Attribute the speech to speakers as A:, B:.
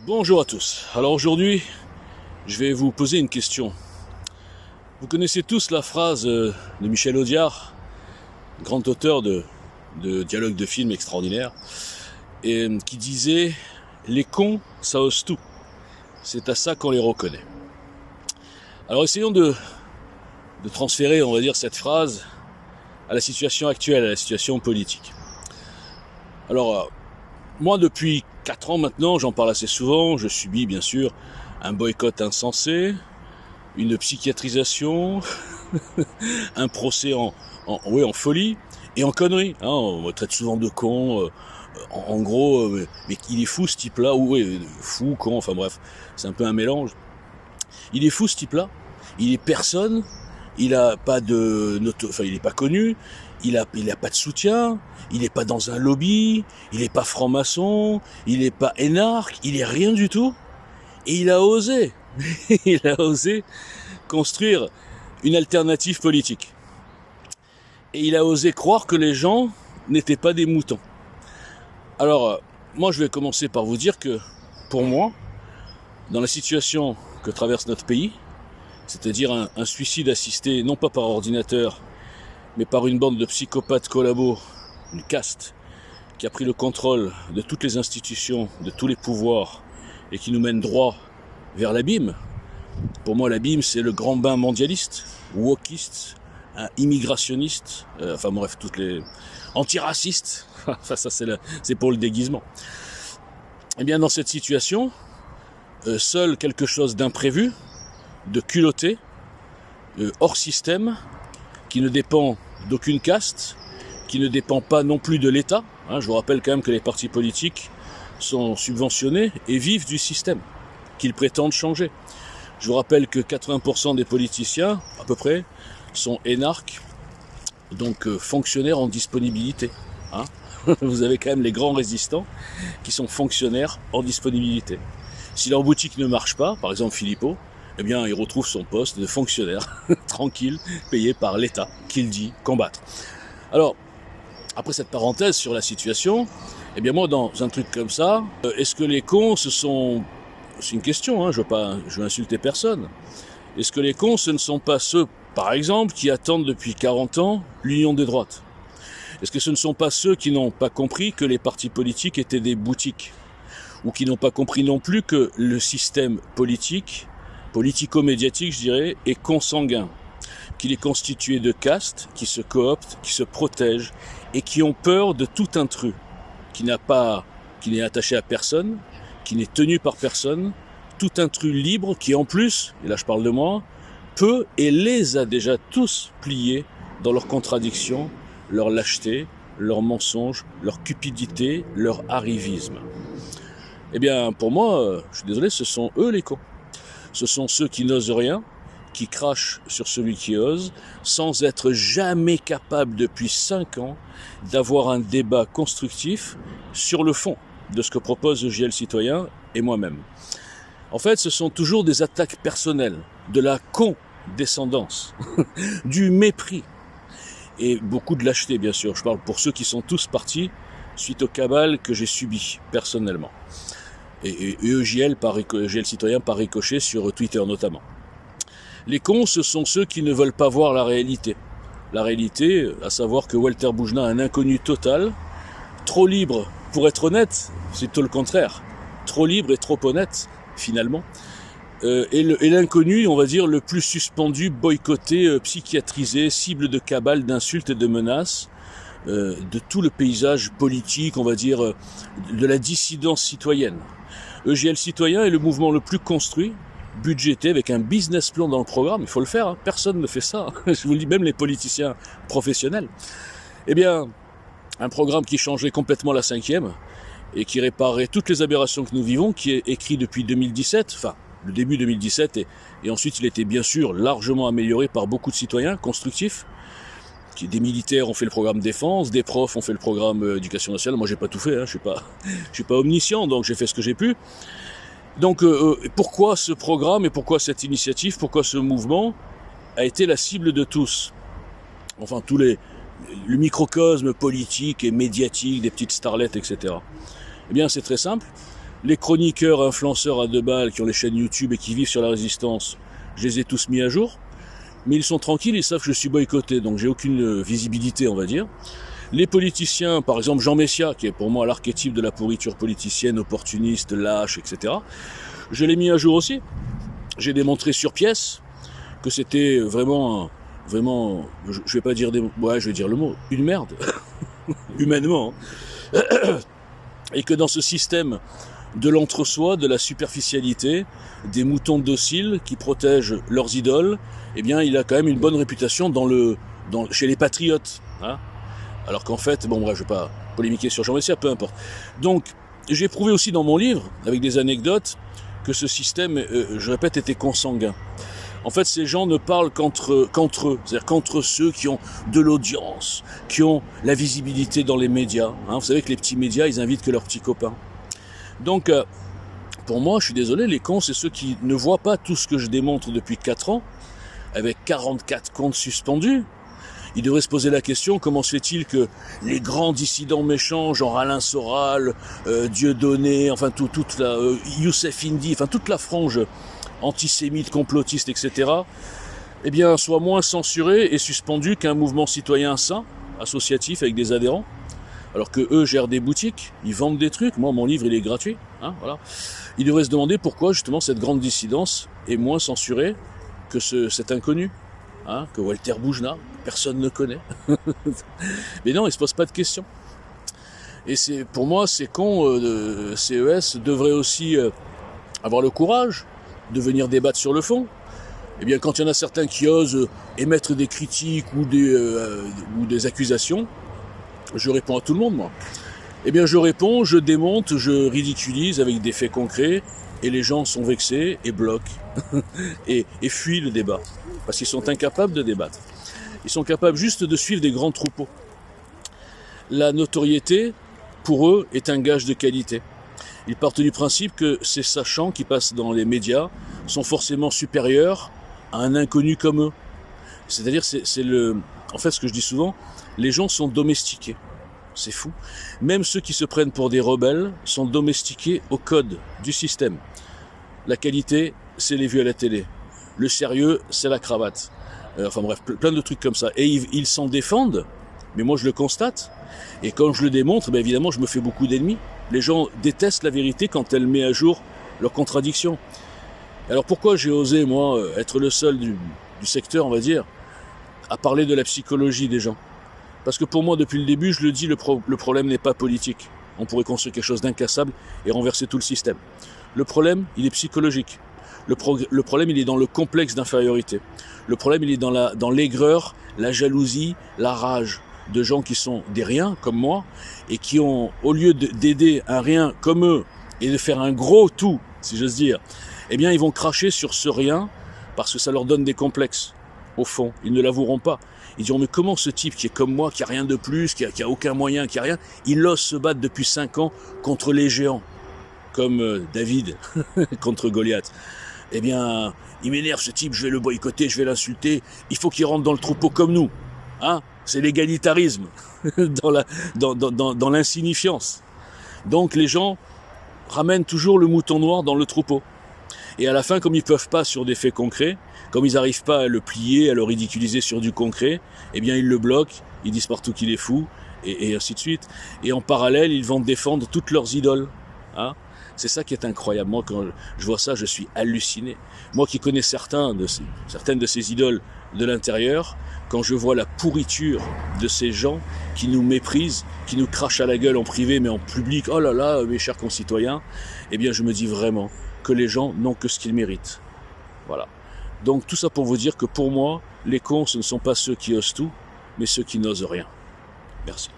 A: Bonjour à tous. Alors aujourd'hui, je vais vous poser une question. Vous connaissez tous la phrase de Michel Audiard, grand auteur de dialogues de films extraordinaires, et qui disait « Les cons, ça ose tout. C'est à ça qu'on les reconnaît. » Alors essayons de transférer, on va dire, cette phrase à la situation actuelle, à la situation politique. Alors, moi, depuis 4 ans maintenant, j'en parle assez souvent, je subis bien sûr un boycott insensé, une psychiatrisation, un procès en folie et en connerie. Hein, on me traite souvent de con, en gros, mais il est fou ce type-là, fou, con, enfin bref, c'est un peu un mélange. Il est fou ce type-là, il est personne, il a pas de, il est pas connu, il a pas de soutien, il est pas dans un lobby, il est pas franc-maçon, il est pas énarque, il est rien du tout. Et il a osé construire une alternative politique. Et il a osé croire que les gens n'étaient pas des moutons. Alors, moi je vais commencer par vous dire que, pour moi, dans la situation que traverse notre pays, c'est-à-dire un suicide assisté non pas par ordinateur, mais par une bande de psychopathes collabos, une caste, qui a pris le contrôle de toutes les institutions, de tous les pouvoirs, et qui nous mène droit vers l'abîme. Pour moi, l'abîme, c'est le grand bain mondialiste, wokiste, immigrationniste, enfin bref, toutes les antiracistes. Enfin, ça, c'est pour le déguisement. Eh bien, dans cette situation, seul quelque chose d'imprévu, de culotté, hors système, qui ne dépend d'aucune caste, qui ne dépend pas non plus de l'État. Je vous rappelle quand même que les partis politiques sont subventionnés et vivent du système qu'ils prétendent changer. Je vous rappelle que 80% des politiciens, à peu près, sont énarques, donc fonctionnaires en disponibilité. Vous avez quand même les grands résistants qui sont fonctionnaires en disponibilité. Si leur boutique ne marche pas, par exemple Philippot, eh bien, il retrouve son poste de fonctionnaire, tranquille, payé par l'État, qu'il dit combattre. Alors, après cette parenthèse sur la situation, eh bien moi, dans un truc comme ça, est-ce que les cons, c'est une question, je veux insulter personne. Est-ce que les cons, ce ne sont pas ceux, par exemple, qui attendent depuis 40 ans l'union des droites? Est-ce que ce ne sont pas ceux qui n'ont pas compris que les partis politiques étaient des boutiques? Ou qui n'ont pas compris non plus que le système politique, politico-médiatique, je dirais, est consanguin, qu'il est constitué de castes qui se cooptent, qui se protègent et qui ont peur de tout intrus, qui n'est attaché à personne, qui n'est tenu par personne, tout intrus libre qui en plus, et là je parle de moi, peut et les a déjà tous pliés dans leurs contradictions, leur lâcheté, leurs mensonges, leur cupidité, leur arrivisme. Eh bien pour moi, je suis désolé, ce sont eux les cons. Ce sont ceux qui n'osent rien, qui crachent sur celui qui ose, sans être jamais capables depuis 5 ans d'avoir un débat constructif sur le fond de ce que propose EJL Citoyen et moi-même. En fait, ce sont toujours des attaques personnelles, de la condescendance, du mépris et beaucoup de lâcheté, bien sûr. Je parle pour ceux qui sont tous partis suite au cabale que j'ai subi personnellement. Et EJL Citoyen par ricochet sur Twitter notamment. Les cons, ce sont ceux qui ne veulent pas voir la réalité. La réalité, à savoir que Walter Boujna est un inconnu total, trop libre pour être honnête, c'est tout le contraire, trop libre et trop honnête finalement, et l'inconnu, on va dire, le plus suspendu, boycotté, psychiatrisé, cible de cabale, d'insultes et de menaces, de tout le paysage politique, on va dire, de la dissidence citoyenne. EJL Citoyen est le mouvement le plus construit, budgété, avec un business plan dans le programme, il faut le faire, personne ne fait ça, je vous le dis, même les politiciens professionnels. Eh bien, un programme qui changerait complètement la 5e, et qui réparerait toutes les aberrations que nous vivons, qui est écrit depuis 2017, enfin, le début 2017, et ensuite il était bien sûr largement amélioré par beaucoup de citoyens constructifs. Des militaires ont fait le programme défense, des profs ont fait le programme éducation nationale. Moi j'ai pas tout fait, je suis pas omniscient, donc j'ai fait ce que j'ai pu. Donc pourquoi ce programme et pourquoi cette initiative, pourquoi ce mouvement a été la cible de tous? Enfin le microcosme politique et médiatique des petites starlettes, etc. Eh bien c'est très simple. Les chroniqueurs, influenceurs à 2 balles qui ont les chaînes YouTube et qui vivent sur la résistance, je les ai tous mis à jour. Mais ils sont tranquilles, ils savent que je suis boycotté, donc j'ai aucune visibilité, on va dire. Les politiciens, par exemple Jean Messia, qui est pour moi l'archétype de la pourriture politicienne, opportuniste, lâche, etc. Je l'ai mis à jour aussi. J'ai démontré sur pièce que c'était vraiment, je vais pas dire je vais dire le mot, une merde, humainement. Et que dans ce système de l'entre-soi, de la superficialité, des moutons dociles qui protègent leurs idoles, eh bien, il a quand même une bonne réputation chez les patriotes. Hein, alors qu'en fait, bon, bref, je ne vais pas polémiquer sur Jean Messia, peu importe. Donc, j'ai prouvé aussi dans mon livre, avec des anecdotes, que ce système, je répète, était consanguin. En fait, ces gens ne parlent qu'entre eux, c'est-à-dire qu'entre ceux qui ont de l'audience, qui ont la visibilité dans les médias. Hein, vous savez que les petits médias, ils invitent que leurs petits copains. Donc, pour moi, je suis désolé, les cons, c'est ceux qui ne voient pas tout ce que je démontre depuis 4 ans, avec 44 comptes suspendus. Ils devraient se poser la question, comment se fait-il que les grands dissidents méchants, genre Alain Soral, Dieudonné, enfin toute la Youssef Indy, enfin toute la frange antisémite, complotiste, etc., eh bien, soient moins censurés et suspendus qu'un mouvement citoyen sain, associatif, avec des adhérents. Alors que eux gèrent des boutiques, ils vendent des trucs. Moi, mon livre, il est gratuit. Hein, voilà. Ils devraient se demander pourquoi, justement, cette grande dissidence est moins censurée que cet inconnu, hein, que Walter Boujna, personne ne connaît. Mais non, ils ne se posent pas de questions. Et pour moi, ces cons de CES devraient aussi avoir le courage de venir débattre sur le fond. Eh bien, quand il y en a certains qui osent émettre des critiques ou des accusations, je réponds à tout le monde, moi. Eh bien, je réponds, je démonte, je ridiculise avec des faits concrets, et les gens sont vexés et bloquent, et fuient le débat, parce qu'ils sont incapables de débattre. Ils sont capables juste de suivre des grands troupeaux. La notoriété, pour eux, est un gage de qualité. Ils partent du principe que ces sachants qui passent dans les médias sont forcément supérieurs à un inconnu comme eux. C'est-à-dire, en fait, ce que je dis souvent, les gens sont domestiqués. C'est fou. Même ceux qui se prennent pour des rebelles sont domestiqués au code du système. La qualité, c'est les vues à la télé. Le sérieux, c'est la cravate. Enfin bref, plein de trucs comme ça. Et ils s'en défendent, mais moi je le constate. Et quand je le démontre, bien évidemment, je me fais beaucoup d'ennemis. Les gens détestent la vérité quand elle met à jour leurs contradictions. Alors pourquoi j'ai osé, moi, être le seul du secteur, on va dire, à parler de la psychologie des gens? Parce que pour moi, depuis le début, je le dis, le problème n'est pas politique. On pourrait construire quelque chose d'incassable et renverser tout le système. Le problème, il est psychologique. Le problème, il est dans le complexe d'infériorité. Le problème, il est dans l'aigreur, la jalousie, la rage de gens qui sont des riens, comme moi, et qui ont, au lieu d'aider un rien comme eux, et de faire un gros tout, si j'ose dire, eh bien, ils vont cracher sur ce rien, parce que ça leur donne des complexes. Au fond, ils ne l'avoueront pas. Ils diront, mais comment ce type qui est comme moi, qui a rien de plus, qui a aucun moyen, qui a rien, il ose se battre depuis 5 ans contre les géants, comme David contre Goliath. Eh bien, il m'énerve ce type, je vais le boycotter, je vais l'insulter, il faut qu'il rentre dans le troupeau comme nous. Hein, c'est l'égalitarisme, dans l'insignifiance. Donc les gens ramènent toujours le mouton noir dans le troupeau. Et à la fin, comme ils ne peuvent pas sur des faits concrets, comme ils n'arrivent pas à le plier, à le ridiculiser sur du concret, eh bien ils le bloquent, ils disent partout qu'il est fou, et ainsi de suite. Et en parallèle, ils vont défendre toutes leurs idoles. Hein, c'est ça qui est incroyable. Moi, quand je vois ça, je suis halluciné. Moi qui connais certaines de ces idoles de l'intérieur, quand je vois la pourriture de ces gens qui nous méprisent, qui nous crachent à la gueule en privé, mais en public, oh là là, mes chers concitoyens, eh bien je me dis vraiment que les gens n'ont que ce qu'ils méritent. Voilà. Donc tout ça pour vous dire que pour moi, les cons, ce ne sont pas ceux qui osent tout, mais ceux qui n'osent rien. Merci.